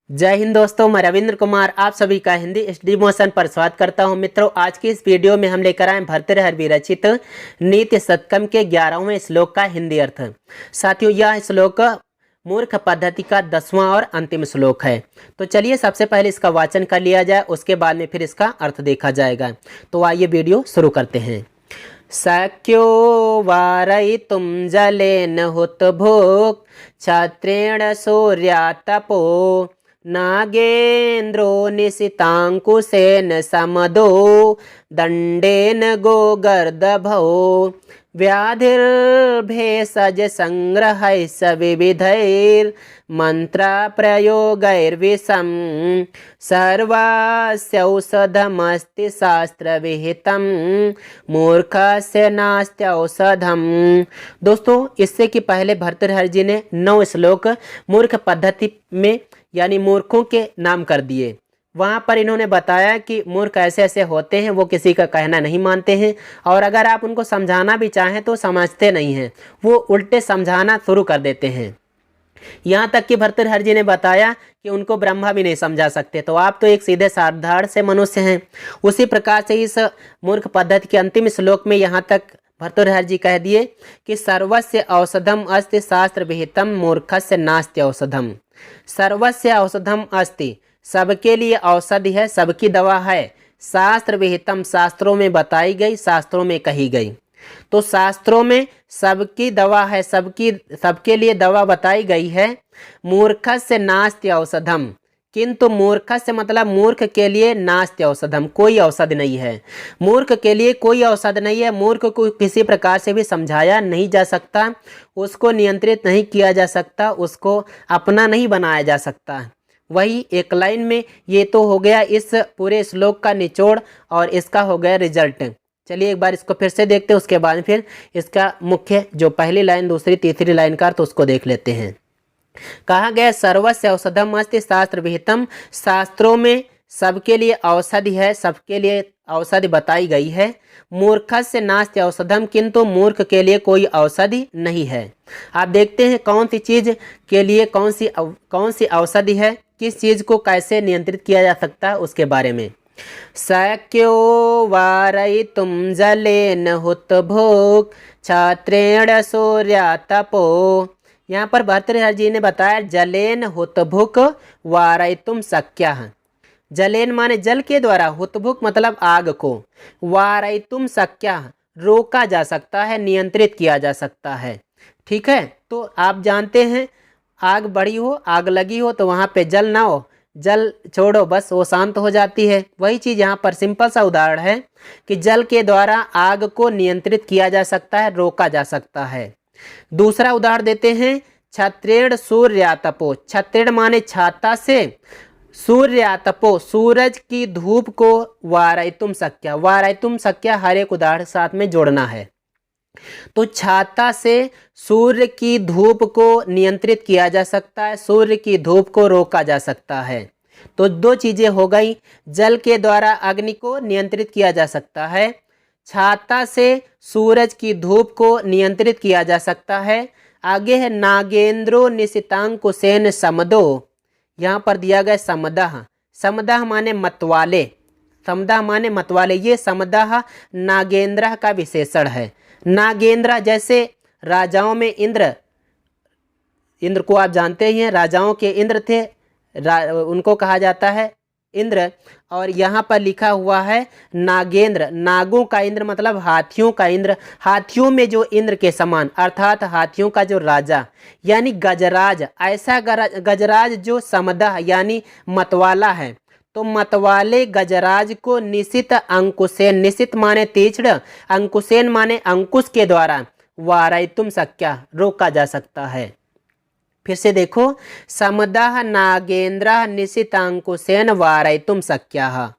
जय हिंद दोस्तों, मैं रविंद्र कुमार आप सभी का हिंदी स्टडी मोशन पर स्वागत करता हूं। मित्रों, आज की इस वीडियो में हम लेकर आए भर्तृहरि विरचित नीति शतकम के 11वें श्लोक का हिंदी अर्थ। साथियों, यह श्लोक मूर्ख पद्धति का 10वां और अंतिम श्लोक है। तो चलिए सबसे पहले इसका वाचन कर लिया जाए, उसके बाद में फिर इसका अर्थ देखा जाएगा। तो आइए वीडियो शुरू करते हैं। शक्यो वारयितुं जलेन हुतभुक् क्षत्रेण सूर्यातपो नागेन्द्रो निशितांकुशेन समदो दंडेन गोगर्दभो व्याधिर्भेषज संग्रहैः विविधैर्मन्त्र प्रयोगैर्विषम् सर्वस्यौषधमस्ति शास्त्रविहितं मूर्खस्य नास्त्यौषधम्। दोस्तों, इससे कि पहले भर्तृहरि जी ने 9 श्लोक मूर्ख पद्धति में यानी मूर्खों के नाम कर दिए। वहाँ पर इन्होंने बताया कि मूर्ख ऐसे ऐसे होते हैं, वो किसी का कहना नहीं मानते हैं, और अगर आप उनको समझाना भी चाहें तो समझते नहीं हैं, वो उल्टे समझाना शुरू कर देते हैं। यहाँ तक कि भर्तृहरि जी ने बताया कि उनको ब्रह्मा भी नहीं समझा सकते, तो आप तो एक सीधे साधारण से मनुष्य हैं। उसी प्रकार से इस मूर्ख पद्धति के अंतिम श्लोक में यहाँ तक भर्तृहरि जी कह दिए कि सर्वस्य औषधम अस्ति शास्त्र विहितम मूर्खस्य नास्ति औषधम। सर्वस्य औषधम अस्ति, सबके लिए औषधि है, सबकी दवा है। शास्त्र विहितम, शास्त्रों में बताई गई, शास्त्रों में कही गई। तो शास्त्रों में सबकी दवा है, सबके लिए दवा बताई गई है। मूर्खस्य नास्ति औषधम, किंतु मूर्खस्य मतलब मूर्ख के लिए नास्ति औषधम, कोई औषध नहीं है। मूर्ख के लिए कोई औषध नहीं है। मूर्ख को किसी प्रकार से भी समझाया नहीं जा सकता, उसको नियंत्रित नहीं किया जा सकता, उसको अपना नहीं बनाया जा सकता। वही एक लाइन में ये तो हो गया इस पूरे श्लोक का निचोड़ और इसका हो गया रिजल्ट। चलिए एक बार इसको फिर से देखते हैं, उसके बाद फिर इसका मुख्य जो पहली लाइन, दूसरी, तीसरी लाइन का अर्थ उसको देख लेते हैं। कहा गया सर्वस्य औषधम अस्ति शास्त्र विहितम, शास्त्रों में सबके लिए औषधि है, सबके लिए औषधि बताई गई है। मूर्खस्य नास्ति औषधम, किंतु मूर्ख के लिए कोई औषधि नहीं है। आप देखते हैं कौन सी चीज के लिए कौन सी औषधि है, किस चीज को कैसे नियंत्रित किया जा सकता है उसके बारे में। शक्यो वारयितुं जलेन हुतभुक् क्षत्रेण सूर्यातपो। यहाँ पर भर्तृहरि जी ने बताया जलेन हुतभुक् वारयितुं शक्यः। जलेन माने जल के द्वारा, हुतभुक् मतलब आग को, वारयितुं शक्यः रोका जा सकता है, नियंत्रित किया जा सकता है। ठीक है, तो आप जानते हैं आग बढ़ी हो, आग लगी हो तो वहाँ पे जल ना हो, जल छोड़ो बस वो शांत हो जाती है। वही चीज़ यहाँ पर सिंपल सा उदाहरण है कि जल के द्वारा आग को नियंत्रित किया जा सकता है, रोका जा सकता है। दूसरा उदाहरण देते हैं, क्षत्रेण सूर्यातपो। क्षत्रेण माने छाता से, सूर्यातपो सूरज की धूप को, वारयितुं शक्यः, वारयितुं शक्यः हर एक उदाहरण साथ में जोड़ना है। तो छाता से सूर्य की धूप को नियंत्रित किया जा सकता है, सूर्य की धूप को रोका जा सकता है। तो 2 चीजें हो गई, जल के द्वारा अग्नि को नियंत्रित किया जा सकता है, छाता से सूरज की धूप को नियंत्रित किया जा सकता है। आगे है नागेंद्रो निशितांकुशेन समदो। यहाँ पर दिया गया समदः। समदः माने मतवाले, समदः माने मतवाले। ये समदः नागेंद्र का विशेषण है। नागेंद्र जैसे राजाओं में इंद्र को आप जानते ही हैं, राजाओं के इंद्र थे, उनको कहा जाता है इंद्र। और यहाँ पर लिखा हुआ है नागेंद्र, नागों का इंद्र मतलब हाथियों का इंद्र। हाथियों में जो इंद्र के समान, अर्थात हाथियों का जो राजा यानी गजराज, ऐसा गजराज जो समदः यानी मतवाला है। तो मतवाले गजराज को निशित अंकुशेन, निशित माने तीक्ष्ण, अंकुशेन माने अंकुश के द्वारा, वारयितुं शक्यः रोका जा सकता है। फिर से देखो, समदः नागेन्द्रः निशितांकुशेन वारयितुं शक्यः।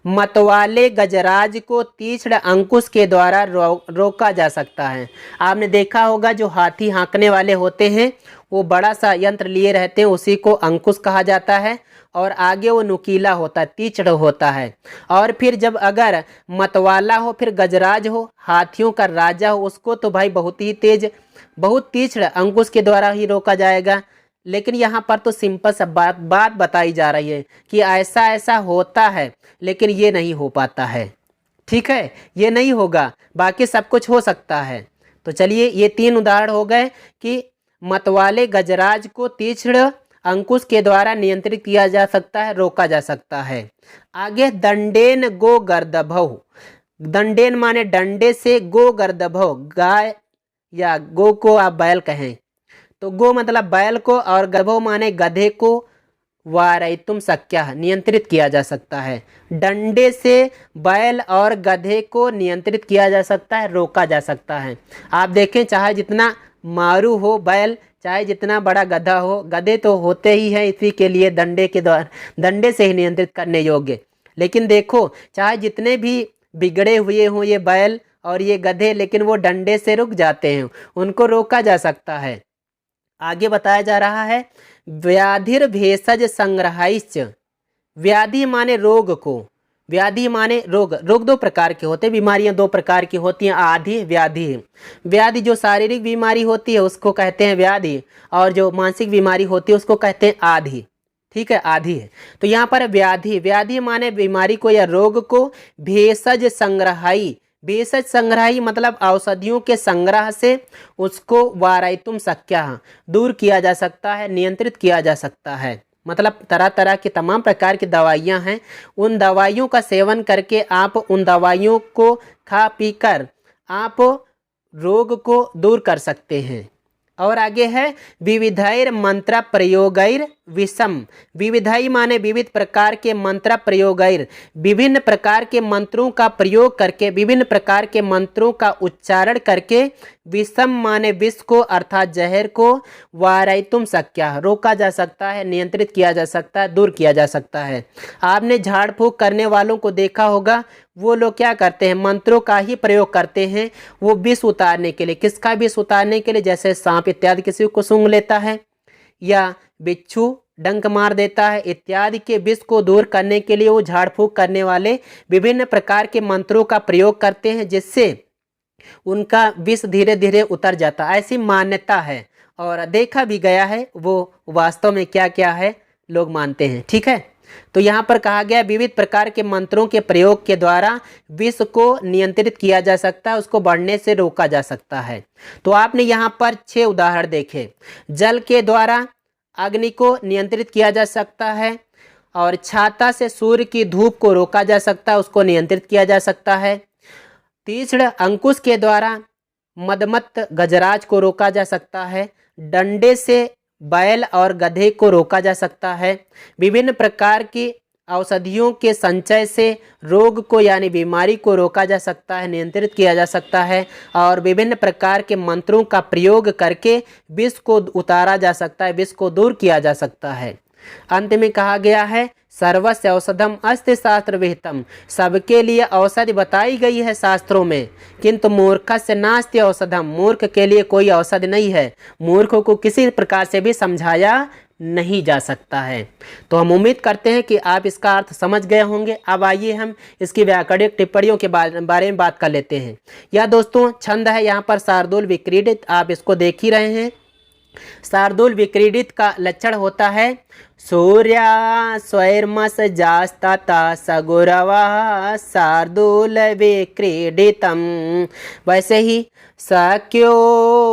मतवाले गजराज को तीक्ष्ण अंकुश के द्वारा रोका जा सकता है। आपने देखा होगा जो हाथी हाँकने वाले होते हैं वो बड़ा सा यंत्र लिए रहते हैं, उसी को अंकुश कहा जाता है, और आगे वो नुकीला होता है, तीक्ष्ण होता है। और फिर जब अगर मतवाला हो, फिर गजराज हो, हाथियों का राजा हो, उसको तो भाई बहुत ही तेज, बहुत तीक्ष्ण अंकुश के द्वारा ही रोका जाएगा। लेकिन यहाँ पर तो सिंपल सा बात बताई जा रही है कि ऐसा ऐसा होता है, लेकिन ये नहीं हो पाता है। ठीक है, ये नहीं होगा, बाकी सब कुछ हो सकता है। तो चलिए, ये 3 उदाहरण हो गए कि मतवाले गजराज को तीक्ष्ण अंकुश के द्वारा नियंत्रित किया जा सकता है, रोका जा सकता है। आगे दंडेन गो गर्दभौ, दंडेन माने डंडे से, गो गर्दभौ गाय या गो को आप बैल कहें तो गो मतलब बैल को, और गर्भो माने गधे को, वारयितुम शक्यः नियंत्रित किया जा सकता है। डंडे से बैल और गधे को नियंत्रित किया जा सकता है, रोका जा सकता है। आप देखें, चाहे जितना मारू हो बैल, चाहे जितना बड़ा गधा हो, गधे तो होते ही हैं इसी के लिए डंडे के द्वारा, डंडे से ही नियंत्रित करने योग्य। लेकिन देखो, चाहे जितने भी बिगड़े हुए हों ये बैल और ये गधे, लेकिन वो डंडे से रुक जाते हैं, उनको रोका जा सकता है। आगे बताया जा रहा है व्याधिर भेषज संग्रहाइश्च, व्याधि माने रोग को, व्याधि माने रोग, रोग 2 प्रकार के होते हैं, बीमारियां 2 प्रकार की होती हैं, आधि व्याधि। व्याधि जो शारीरिक बीमारी होती है उसको कहते हैं व्याधि, और जो मानसिक बीमारी होती है उसको कहते हैं आधि। ठीक है, आधि है। तो यहाँ पर व्याधि, व्याधि माने बीमारी को या रोग को, भेषज संग्रहाई, भेषज संग्रही मतलब औषधियों के संग्रह से उसको वारयितुम शक्यः दूर किया जा सकता है, नियंत्रित किया जा सकता है। मतलब तरह तरह की तमाम प्रकार की दवाइयाँ हैं, उन दवाइयों का सेवन करके आप उन दवाइयों को खा पी कर आप रोग को दूर कर सकते हैं। और आगे है विविधैर मंत्र प्रयोगैर विषम, विविधई माने विविध प्रकार के मंत्र प्रयोगैर, विभिन्न प्रकार के मंत्रों का प्रयोग करके, विभिन्न प्रकार के मंत्रों का उच्चारण करके, विषम माने विष को अर्थात जहर को, वारयितुम शक्यः रोका जा सकता है, नियंत्रित किया जा सकता है, दूर किया जा सकता है। आपने झाड़ फूंक करने वालों को देखा होगा, वो लोग क्या करते हैं, मंत्रों का ही प्रयोग करते हैं, वो विष उतारने के लिए। किसका विष उतारने के लिए? जैसे सांप इत्यादि किसी को सूंघ लेता है, या बिच्छू डंक मार देता है, इत्यादि के विष को दूर करने के लिए वो झाड़ फूंक करने वाले विभिन्न प्रकार के मंत्रों का प्रयोग करते हैं, जिससे उनका विष धीरे धीरे उतर जाता है। ऐसी मान्यता है और देखा भी गया है, वो वास्तव में क्या क्या है लोग मानते हैं। ठीक है, तो यहाँ पर कहा गया विविध प्रकार के मंत्रों के प्रयोग के द्वारा विष को नियंत्रित किया जा सकता है, उसको बढ़ने से रोका जा सकता है। तो आपने यहाँ पर 6 उदाहरण देखे। जल के द्वारा अग्नि को नियंत्रित किया जा सकता है, और छाता से सूर्य की धूप को रोका जा सकता है, उसको नियंत्रित किया जा सकता है। तीक्ष्ण अंकुश के द्वारा मदमत्त गजराज को रोका जा सकता है। डंडे से बैल और गधे को रोका जा सकता है। विभिन्न प्रकार की औषधियों के संचय से रोग को यानी बीमारी को रोका जा सकता है, नियंत्रित किया जा सकता है। और विभिन्न प्रकार के मंत्रों का प्रयोग करके विष को उतारा जा सकता है, विष को दूर किया जा सकता है। अंत में कहा गया है सर्वस्य औषधम अस्ति शास्त्र विहितम, सबके लिए औषधि बताई गई है शास्त्रों में, किंतु मूर्खस्य नास्ति औषधम, मूर्ख के लिए कोई औषधि नहीं है। मूर्ख को किसी प्रकार से भी समझाया नहीं जा सकता है। तो हम उम्मीद करते हैं कि आप इसका अर्थ समझ गए होंगे। अब आइए हम इसकी व्याकरणिक टिप्पणियों के बारे में बात कर लेते हैं। यह दोस्तों छंद है यहाँ पर शार्दूल विक्रीडित, आप इसको देख ही रहे हैं। शार्दूल विक्रीडित का लक्षण होता है सूर्या स्वैर्मस जास्ता सगुरवा शार्दूल विक्रीडितम। वैसे ही सक्यो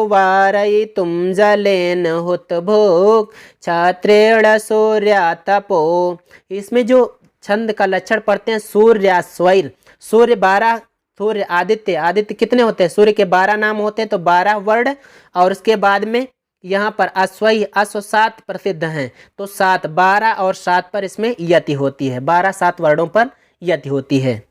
वारयितुम जलेन हुतभोग छत्रेण सूर्या तपो। इसमें जो छंद का लक्षण पढ़ते हैं सूर्या स्वैर, सूर्य 12, सूर्य आदित्य, आदित्य कितने होते हैं? सूर्य के 12 नाम होते हैं, तो 12 वर्ण, और उसके बाद में यहाँ पर अश्वई, अश्व 7 प्रसिद्ध हैं, तो 7, 12 और 7 पर इसमें यति होती है, 12 7 वर्णों पर यति होती है।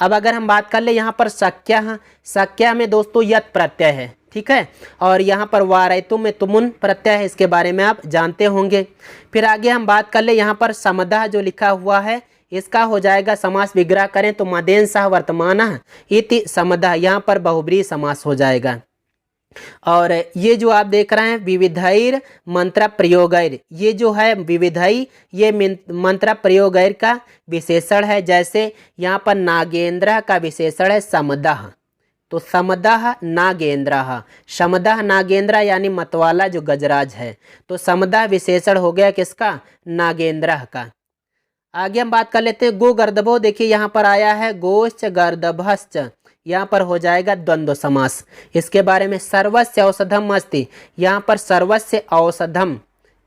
अब अगर हम बात कर ले यहाँ पर सक्या, सक्या में दोस्तों यत प्रत्यय है, ठीक है, और यहाँ पर वारयितुम में तुमुन प्रत्यय है, इसके बारे में आप जानते होंगे। फिर आगे हम बात कर ले यहाँ पर समदः जो लिखा हुआ है, इसका हो जाएगा समास विग्रह करें तो मदेन सह वर्तमानः इति समदः, यहाँ पर बहुब्रीहि समास हो जाएगा। और ये जो आप देख रहे हैं विविधैर मंत्र प्रयोगैर, ये जो है विविधई, ये मंत्र प्रयोगैर का विशेषण है। जैसे यहाँ पर नागेंद्र का विशेषण है समदः, तो समदह नागेंद्रः, समदह नागेंद्र यानी मतवाला जो गजराज है, तो समदह विशेषण हो गया किसका, नागेंद्रः का। आगे हम बात कर लेते हैं गो गर्दभो। देखिए यहाँ पर आया है गोश्च गर्दभश्च, यहाँ पर हो जाएगा द्वंद्व समास। इसके बारे में सर्वस्य औषधम अस्ति, यहाँ पर सर्वस्य औषधम,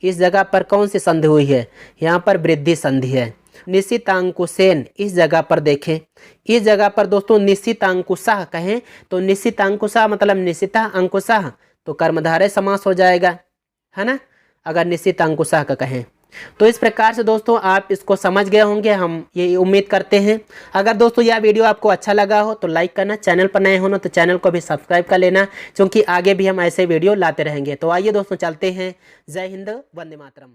इस जगह पर कौन सी संधि हुई है, यहाँ पर वृद्धि संधि है। निशितांकुशेन, इस जगह पर देखें, इस जगह पर दोस्तों निशितांकुशः कहें तो निशितांकुशः मतलब निशिता अंकुशः, तो कर्मधारय समास हो जाएगा, है ना, अगर निशितांकुशः का कहें तो। इस प्रकार से दोस्तों आप इसको समझ गए होंगे, हम ये उम्मीद करते हैं। अगर दोस्तों यह वीडियो आपको अच्छा लगा हो तो लाइक करना, चैनल पर नए हो ना तो चैनल को भी सब्सक्राइब कर लेना, क्योंकि आगे भी हम ऐसे वीडियो लाते रहेंगे। तो आइए दोस्तों चलते हैं। जय हिंद, वंदे मातरम।